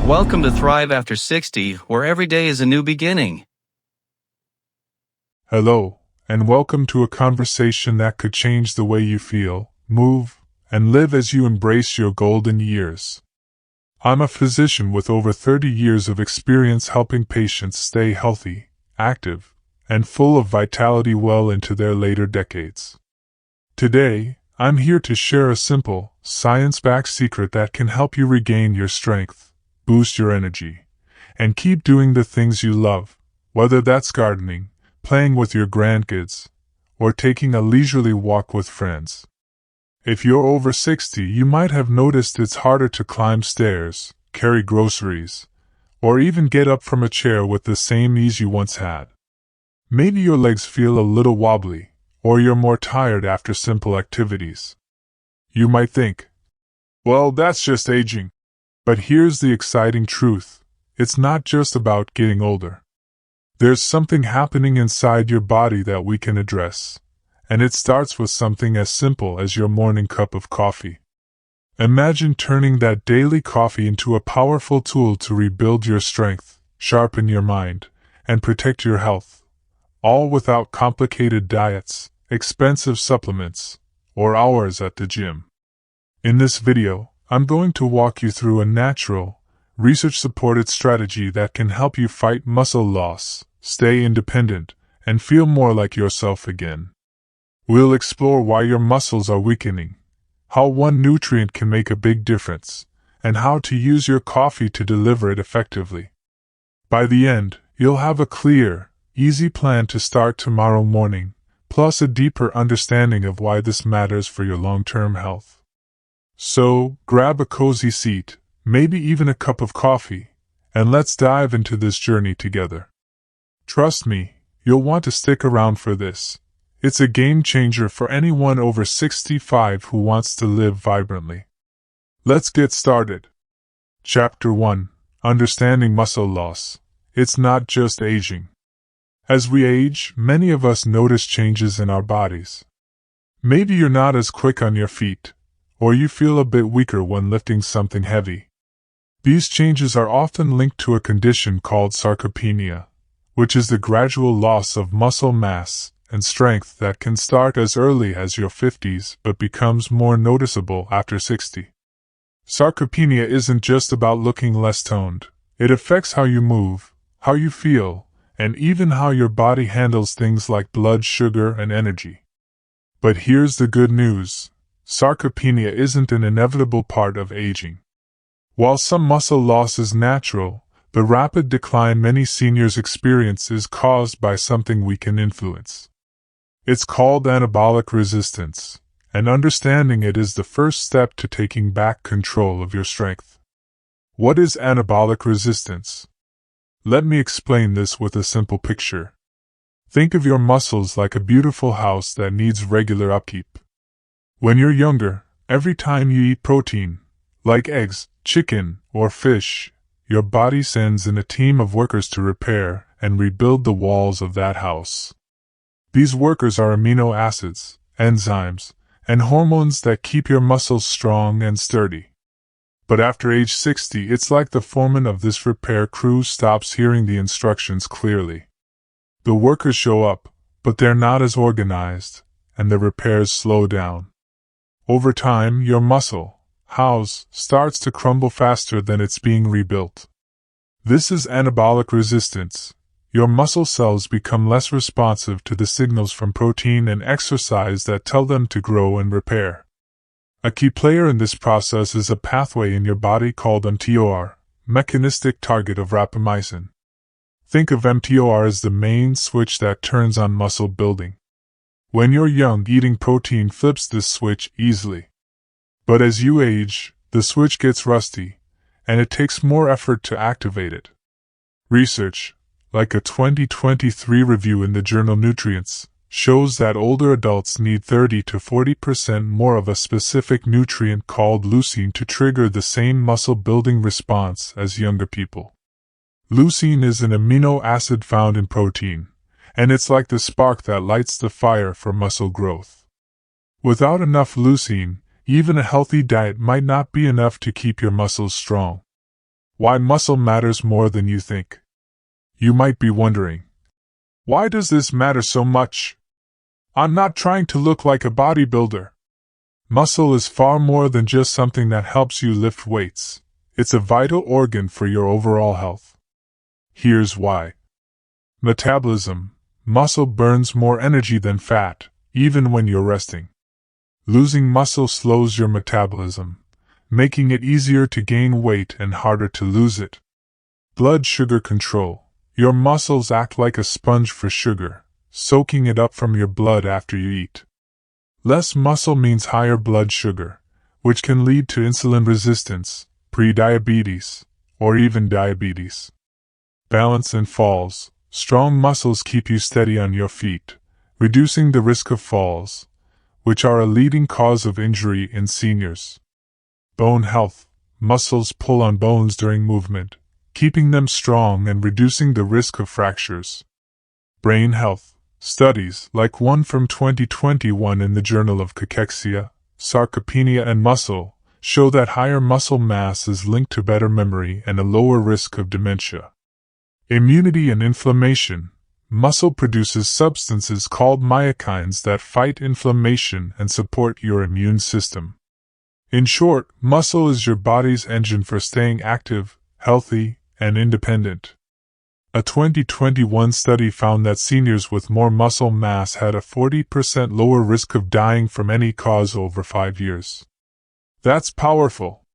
Welcome to Thrive After 60, where every day is a new beginning. Hello, and welcome to a conversation that could change the way you feel, move, and live as you embrace your golden years. I'm a physician with over 30 years of experience helping patients stay healthy, active, and full of vitality well into their later decades. Today, I'm here to share a simple, science-backed secret that can help you regain your strength, boost your energy, and keep doing the things you love, whether that's gardening, playing with your grandkids, or taking a leisurely walk with friends. If you're over 60, you might have noticed it's harder to climb stairs, carry groceries, or even get up from a chair with the same ease you once had. Maybe your legs feel a little wobbly, or you're more tired after simple activities. You might think, well, that's just aging. But here's the exciting truth. It's not just about getting older. There's something happening inside your body that we can address, and it starts with something as simple as your morning cup of coffee. Imagine turning that daily coffee into a powerful tool to rebuild your strength, sharpen your mind, and protect your health, all without complicated diets, expensive supplements, or hours at the gym. In this video, I'm going to walk you through a natural, research-supported strategy that can help you fight muscle loss, stay independent, and feel more like yourself again. We'll explore why your muscles are weakening, how one nutrient can make a big difference, and how to use your coffee to deliver it effectively. By the end, you'll have a clear, easy plan to start tomorrow morning, plus a deeper understanding of why this matters for your long-term health. So, grab a cozy seat, maybe even a cup of coffee, and let's dive into this journey together. Trust me, you'll want to stick around for this. It's a game changer for anyone over 65 who wants to live vibrantly. Let's get started. Chapter 1: Understanding Muscle Loss. It's not just aging. As we age, many of us notice changes in our bodies. Maybe you're not as quick on your feet, or you feel a bit weaker when lifting something heavy. These changes are often linked to a condition called sarcopenia, which is the gradual loss of muscle mass and strength that can start as early as your 50s but becomes more noticeable after 60. Sarcopenia isn't just about looking less toned. It affects how you move, how you feel, and even how your body handles things like blood sugar and energy. But here's the good news. Sarcopenia isn't an inevitable part of aging. While some muscle loss is natural, the rapid decline many seniors experience is caused by something we can influence. It's called anabolic resistance, and understanding it is the first step to taking back control of your strength. What is anabolic resistance? Let me explain this with a simple picture. Think of your muscles like a beautiful house that needs regular upkeep. When you're younger, every time you eat protein, like eggs, chicken, or fish, your body sends in a team of workers to repair and rebuild the walls of that house. These workers are amino acids, enzymes, and hormones that keep your muscles strong and sturdy. But after age 60, it's like the foreman of this repair crew stops hearing the instructions clearly. The workers show up, but they're not as organized, and the repairs slow down. Over time, your muscle house starts to crumble faster than it's being rebuilt. This is anabolic resistance. Your muscle cells become less responsive to the signals from protein and exercise that tell them to grow and repair. A key player in this process is a pathway in your body called mTOR, mechanistic target of rapamycin. Think of mTOR as the main switch that turns on muscle building. When you're young, eating protein flips this switch easily. But as you age, the switch gets rusty, and it takes more effort to activate it. Research, like a 2023 review in the journal Nutrients, shows that older adults need 30 to 40% more of a specific nutrient called leucine to trigger the same muscle-building response as younger people. Leucine is an amino acid found in protein, and it's like the spark that lights the fire for muscle growth. Without enough leucine, even a healthy diet might not be enough to keep your muscles strong. Why muscle matters more than you think. You might be wondering, why does this matter so much? I'm not trying to look like a bodybuilder. Muscle is far more than just something that helps you lift weights. It's a vital organ for your overall health. Here's why. Metabolism. Muscle burns more energy than fat, even when you're resting. Losing muscle slows your metabolism, making it easier to gain weight and harder to lose it. Blood sugar control. Your muscles act like a sponge for sugar, soaking it up from your blood after you eat. Less muscle means higher blood sugar, which can lead to insulin resistance, prediabetes, or even diabetes. Balance and falls. Strong muscles keep you steady on your feet, reducing the risk of falls, which are a leading cause of injury in seniors. Bone health. Muscles pull on bones during movement, keeping them strong and reducing the risk of fractures. Brain health. Studies, like one from 2021 in the Journal of Cachexia, Sarcopenia and Muscle, show that higher muscle mass is linked to better memory and a lower risk of dementia. Immunity and inflammation. Muscle produces substances called myokines that fight inflammation and support your immune system. In short, muscle is your body's engine for staying active, healthy, and independent. A 2021 study found that seniors with more muscle mass had a 40% lower risk of dying from any cause over 5 years. That's powerful.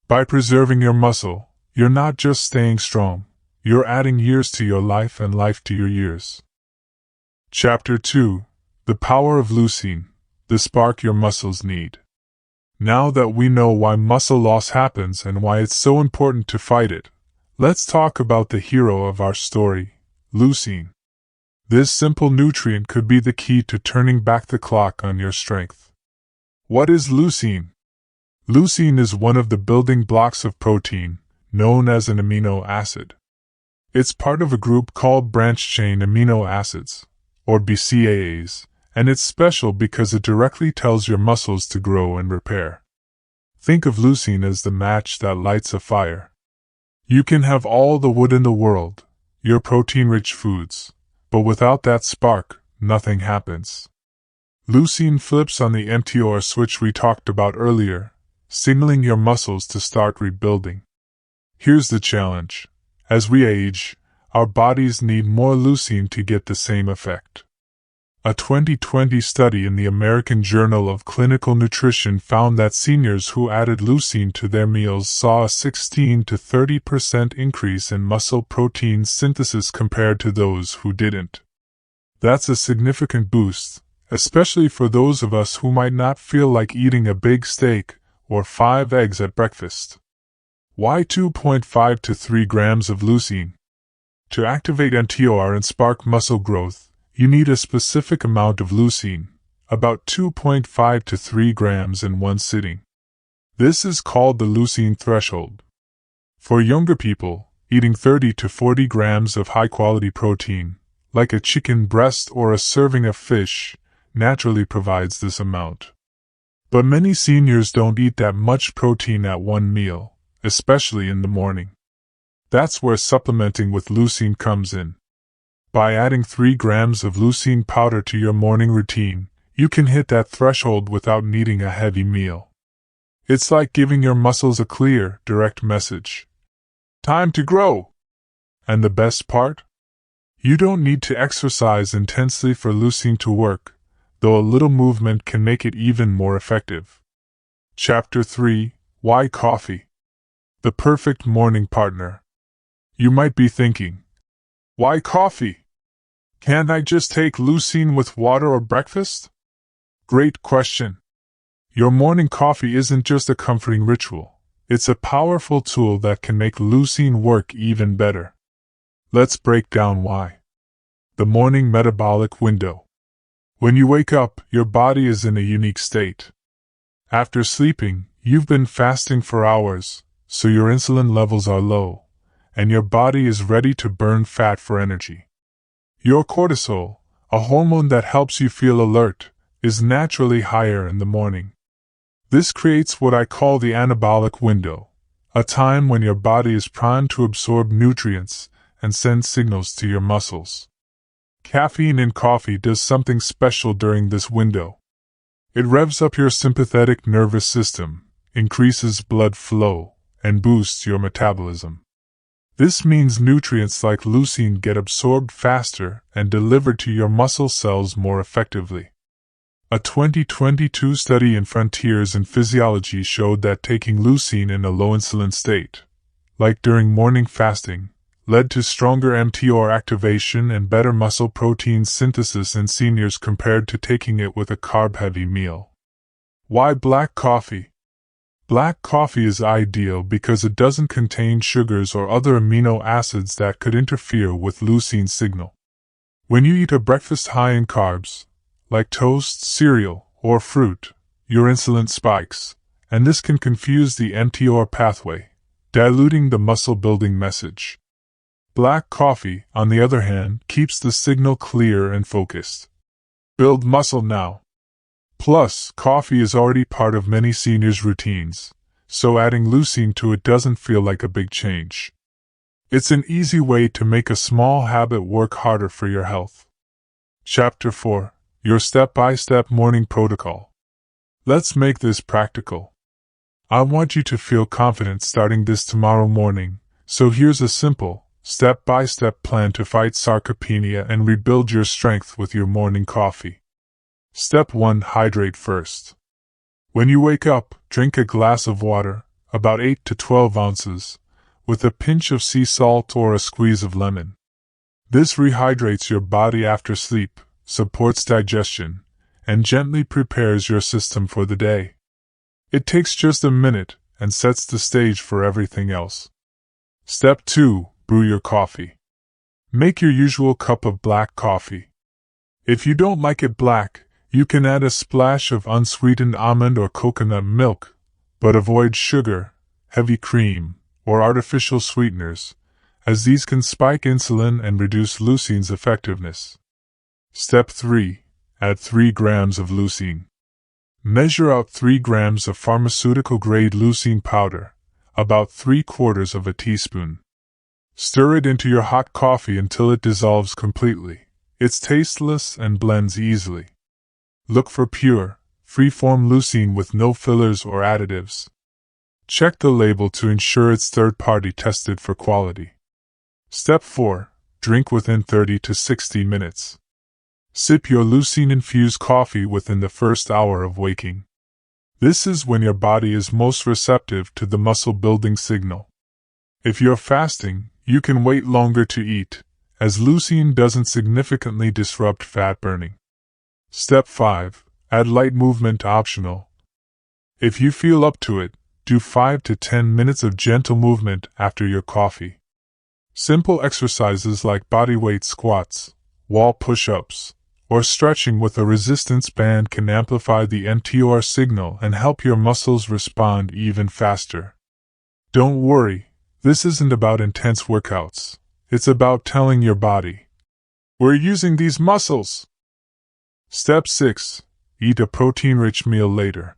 By preserving your muscle, you're not just staying strong, you're adding years to your life and life to your years. Chapter 2. The Power of Leucine, the spark your muscles need. Now that we know why muscle loss happens and why it's so important to fight it, let's talk about the hero of our story, leucine. This simple nutrient could be the key to turning back the clock on your strength. What is leucine? Leucine is one of the building blocks of protein, known as an amino acid. It's part of a group called branched-chain amino acids, or BCAAs, and it's special because it directly tells your muscles to grow and repair. Think of leucine as the match that lights a fire. You can have all the wood in the world, your protein-rich foods, but without that spark, nothing happens. Leucine flips on the mTOR switch we talked about earlier, signaling your muscles to start rebuilding. Here's the challenge. As we age, our bodies need more leucine to get the same effect. A 2020 study in the American Journal of Clinical Nutrition found that seniors who added leucine to their meals saw a 16 to 30% increase in muscle protein synthesis compared to those who didn't. That's a significant boost, especially for those of us who might not feel like eating a big steak or 5 eggs at breakfast. Why 2.5 to 3 grams of leucine? To activate mTOR and spark muscle growth, you need a specific amount of leucine, about 2.5 to 3 grams in one sitting. This is called the leucine threshold. For younger people, eating 30 to 40 grams of high-quality protein, like a chicken breast or a serving of fish, naturally provides this amount. But many seniors don't eat that much protein at one meal, especially in the morning. That's where supplementing with leucine comes in. By adding 3 grams of leucine powder to your morning routine, you can hit that threshold without needing a heavy meal. It's like giving your muscles a clear, direct message. Time to grow! And the best part? You don't need to exercise intensely for leucine to work, though a little movement can make it even more effective. Chapter 3. Why Coffee? The perfect morning partner. You might be thinking, why coffee? Can't I just take leucine with water or breakfast? Great question. Your morning coffee isn't just a comforting ritual, it's a powerful tool that can make leucine work even better. Let's break down why. The morning metabolic window. When you wake up, your body is in a unique state. After sleeping, you've been fasting for hours, so your insulin levels are low, and your body is ready to burn fat for energy. Your cortisol, a hormone that helps you feel alert, is naturally higher in the morning. This creates what I call the anabolic window, a time when your body is primed to absorb nutrients and send signals to your muscles. Caffeine in coffee does something special during this window. It revs up your sympathetic nervous system, increases blood flow, and boosts your metabolism. This means nutrients like leucine get absorbed faster and delivered to your muscle cells more effectively. A 2022 study in Frontiers in Physiology showed that taking leucine in a low insulin state, like during morning fasting, led to stronger mTOR activation and better muscle protein synthesis in seniors compared to taking it with a carb-heavy meal. Why black coffee? Black coffee is ideal because it doesn't contain sugars or other amino acids that could interfere with leucine's signal. When you eat a breakfast high in carbs, like toast, cereal, or fruit, your insulin spikes, and this can confuse the mTOR pathway, diluting the muscle-building message. Black coffee, on the other hand, keeps the signal clear and focused. Build muscle now. Plus, coffee is already part of many seniors' routines, so adding leucine to it doesn't feel like a big change. It's an easy way to make a small habit work harder for your health. Chapter 4. Your Step-by-Step Morning Protocol. Let's make this practical. I want you to feel confident starting this tomorrow morning, so here's a simple, step-by-step plan to fight sarcopenia and rebuild your strength with your morning coffee. Step 1. Hydrate first. When you wake up, drink a glass of water, about 8 to 12 ounces, with a pinch of sea salt or a squeeze of lemon. This rehydrates your body after sleep, supports digestion, and gently prepares your system for the day. It takes just a minute and sets the stage for everything else. Step 2. Brew your coffee. Make your usual cup of black coffee. If you don't like it black, you can add a splash of unsweetened almond or coconut milk, but avoid sugar, heavy cream, or artificial sweeteners, as these can spike insulin and reduce leucine's effectiveness. Step 3. Add 3 grams of leucine. Measure out 3 grams of pharmaceutical-grade leucine powder, about 3/4 of a teaspoon. Stir it into your hot coffee until it dissolves completely. It's tasteless and blends easily. Look for pure, free-form leucine with no fillers or additives. Check the label to ensure it's third-party tested for quality. Step 4. Drink within 30 to 60 minutes. Sip your leucine-infused coffee within the first hour of waking. This is when your body is most receptive to the muscle-building signal. If you're fasting, you can wait longer to eat, as leucine doesn't significantly disrupt fat burning. Step 5. Add light movement optional. If you feel up to it, do 5 to 10 minutes of gentle movement after your coffee. Simple exercises like bodyweight squats, wall push-ups, or stretching with a resistance band can amplify the mTOR signal and help your muscles respond even faster. Don't worry, this isn't about intense workouts. It's about telling your body, "We're using these muscles." Step 6. Eat a protein-rich meal later.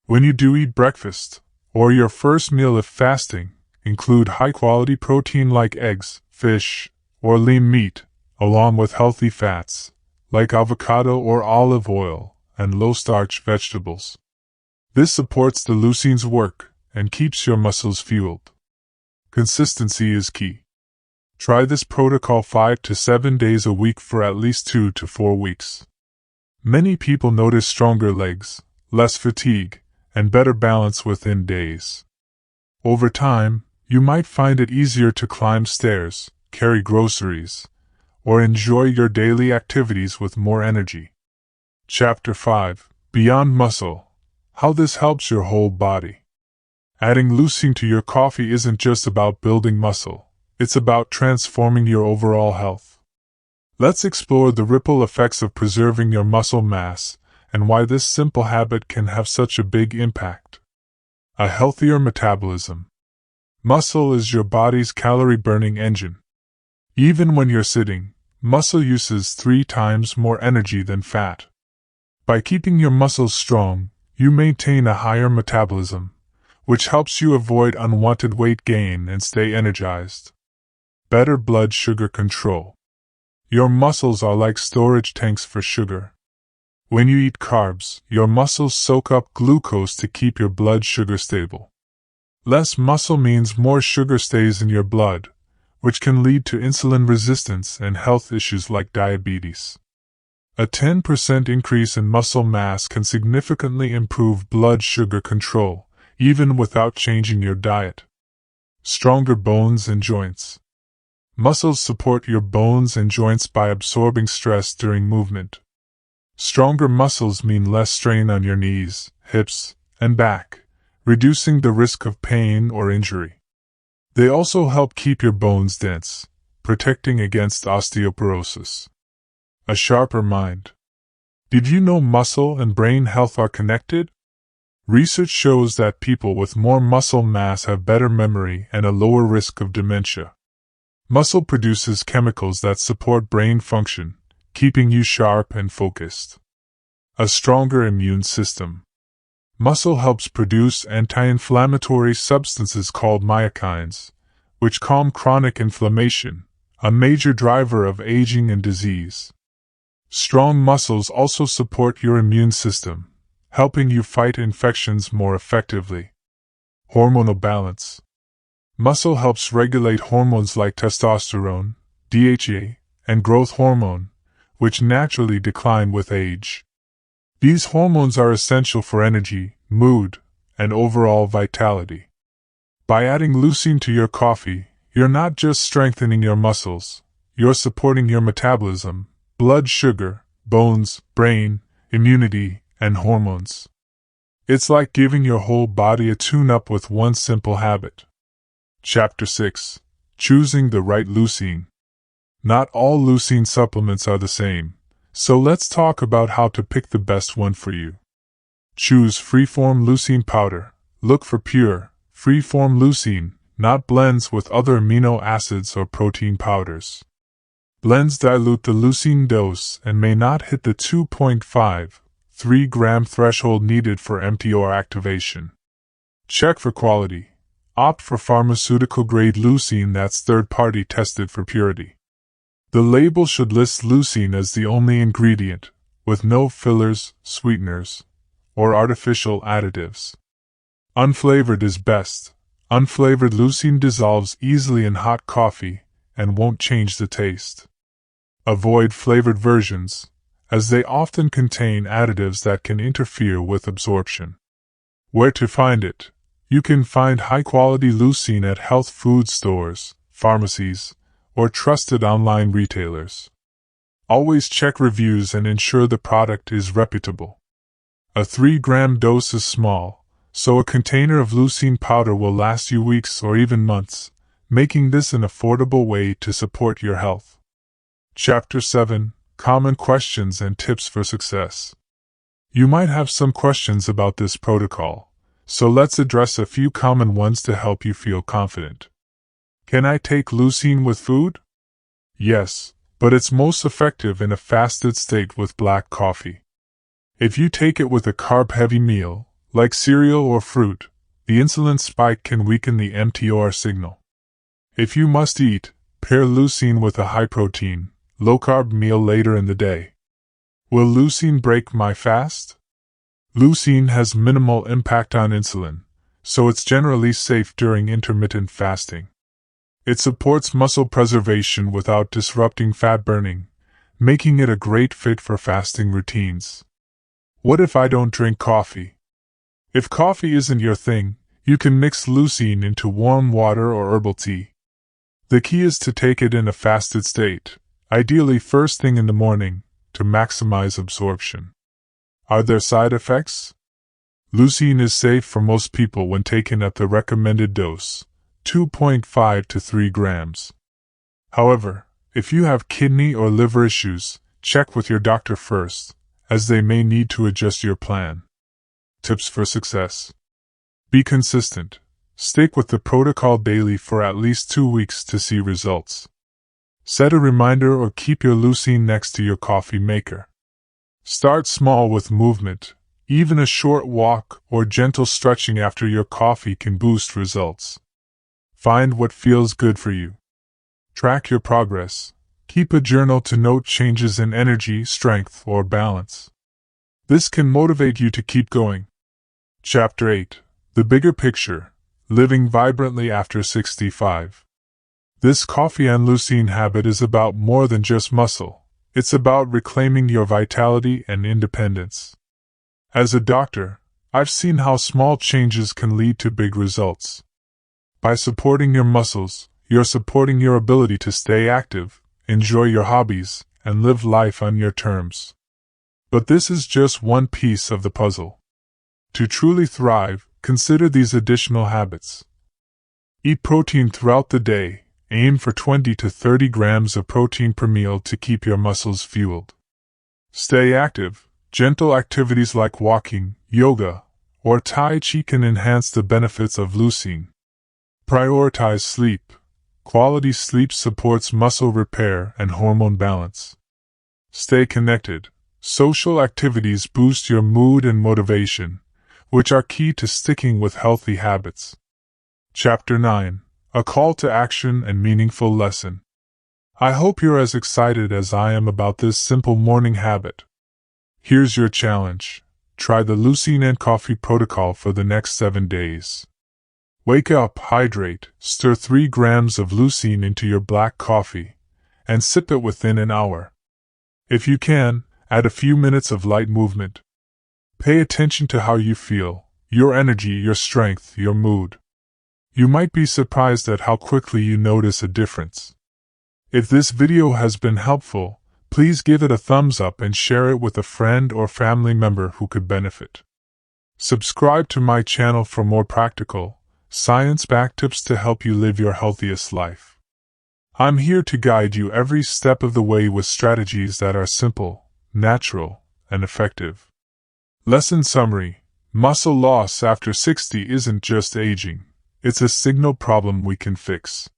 When you do eat breakfast, or your first meal if fasting, include high-quality protein like eggs, fish, or lean meat, along with healthy fats, like avocado or olive oil, and low-starch vegetables. This supports the leucine's work and keeps your muscles fueled. Consistency is key. Try this protocol 5 to 7 days a week for at least 2 to 4 weeks. Many people notice stronger legs, less fatigue, and better balance within days. Over time, you might find it easier to climb stairs, carry groceries, or enjoy your daily activities with more energy. Chapter 5. Beyond Muscle. How this helps your whole body. Adding leucine to your coffee isn't just about building muscle, it's about transforming your overall health. Let's explore the ripple effects of preserving your muscle mass and why this simple habit can have such a big impact. A healthier metabolism. Muscle is your body's calorie-burning engine. Even when you're sitting, muscle uses 3 times more energy than fat. By keeping your muscles strong, you maintain a higher metabolism, which helps you avoid unwanted weight gain and stay energized. Better blood sugar control. Your muscles are like storage tanks for sugar. When you eat carbs, your muscles soak up glucose to keep your blood sugar stable. Less muscle means more sugar stays in your blood, which can lead to insulin resistance and health issues like diabetes. A 10% increase in muscle mass can significantly improve blood sugar control, even without changing your diet. Stronger bones and joints. Muscles support your bones and joints by absorbing stress during movement. Stronger muscles mean less strain on your knees, hips, and back, reducing the risk of pain or injury. They also help keep your bones dense, protecting against osteoporosis. A sharper mind. Did you know muscle and brain health are connected? Research shows that people with more muscle mass have better memory and a lower risk of dementia. Muscle produces chemicals that support brain function, keeping you sharp and focused. A stronger immune system. Muscle helps produce anti-inflammatory substances called myokines, which calm chronic inflammation, a major driver of aging and disease. Strong muscles also support your immune system, helping you fight infections more effectively. Hormonal balance. Muscle helps regulate hormones like testosterone, DHA, and growth hormone, which naturally decline with age. These hormones are essential for energy, mood, and overall vitality. By adding leucine to your coffee, you're not just strengthening your muscles, you're supporting your metabolism, blood sugar, bones, brain, immunity, and hormones. It's like giving your whole body a tune-up with one simple habit. Chapter 6. Choosing the right leucine. Not all leucine supplements are the same, so let's talk about how to pick the best one for you. Choose free-form leucine powder. Look for pure, free-form leucine, not blends with other amino acids or protein powders. Blends dilute the leucine dose and may not hit the 2.5-3 gram threshold needed for mTOR activation. Check for quality. Opt for pharmaceutical-grade leucine that's third-party tested for purity. The label should list leucine as the only ingredient, with no fillers, sweeteners, or artificial additives. Unflavored is best. Unflavored leucine dissolves easily in hot coffee and won't change the taste. Avoid flavored versions, as they often contain additives that can interfere with absorption. Where to find it? You can find high-quality leucine at health food stores, pharmacies, or trusted online retailers. Always check reviews and ensure the product is reputable. A 3 gram dose is small, so a container of leucine powder will last you weeks or even months, making this an affordable way to support your health. Chapter 7. Common questions and tips for success. You might have some questions about this protocol, so let's address a few common ones to help you feel confident. Can I take leucine with food? Yes, but it's most effective in a fasted state with black coffee. If you take it with a carb-heavy meal, like cereal or fruit, the insulin spike can weaken the mTOR signal. If you must eat, pair leucine with a high-protein, low-carb meal later in the day. Will leucine break my fast? Leucine has minimal impact on insulin, so it's generally safe during intermittent fasting. It supports muscle preservation without disrupting fat burning, making it a great fit for fasting routines. What if I don't drink coffee? If coffee isn't your thing, you can mix leucine into warm water or herbal tea. The key is to take it in a fasted state, ideally first thing in the morning, to maximize absorption. Are there side effects? Leucine is safe for most people when taken at the recommended dose, 2.5 to 3 grams. However, if you have kidney or liver issues, check with your doctor first, as they may need to adjust your plan. Tips for success. Be consistent. Stick with the protocol daily for at least 2 weeks to see results. Set a reminder or keep your leucine next to your coffee maker. Start small with movement, Even a short walk or gentle stretching after your coffee can boost results. Find what feels good for you. Track your progress. Keep a journal to note changes in energy, strength, or balance. This can motivate you to keep going. Chapter 8. The Bigger Picture. Living Vibrantly After 65. This coffee and leucine habit is about more than just muscle. It's about reclaiming your vitality and independence. As a doctor, I've seen how small changes can lead to big results. By supporting your muscles, you're supporting your ability to stay active, enjoy your hobbies, and live life on your terms. But this is just one piece of the puzzle. To truly thrive, consider these additional habits. Eat protein throughout the day. Aim for 20 to 30 grams of protein per meal to keep your muscles fueled. Stay active. Gentle activities like walking, yoga, or Tai Chi can enhance the benefits of leucine. Prioritize sleep. Quality sleep supports muscle repair and hormone balance. Stay connected. Social activities boost your mood and motivation, which are key to sticking with healthy habits. Chapter 9. A Call to Action and Meaningful Lesson. I hope you're as excited as I am about this simple morning habit. Here's your challenge. Try the leucine and coffee protocol for the next 7 days. Wake up, hydrate, stir 3 grams of leucine into your black coffee, and sip it within an hour. If you can, add a few minutes of light movement. Pay attention to how you feel, your energy, your strength, your mood. You might be surprised at how quickly you notice a difference. If this video has been helpful, please give it a thumbs up and share it with a friend or family member who could benefit. Subscribe to my channel for more practical, science-backed tips to help you live your healthiest life. I'm here to guide you every step of the way with strategies that are simple, natural, and effective. Lesson summary: muscle loss after 60 isn't just aging. It's a signal problem we can fix.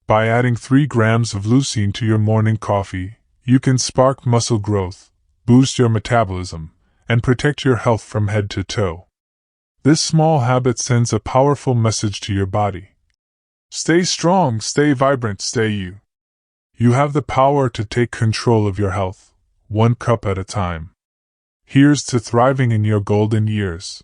By adding 3 grams of leucine to your morning coffee, you can spark muscle growth, boost your metabolism, and protect your health from head to toe. This small habit sends a powerful message to your body. Stay strong, stay vibrant, stay you. You have the power to take control of your health, 1 cup at a time. Here's to thriving in your golden years.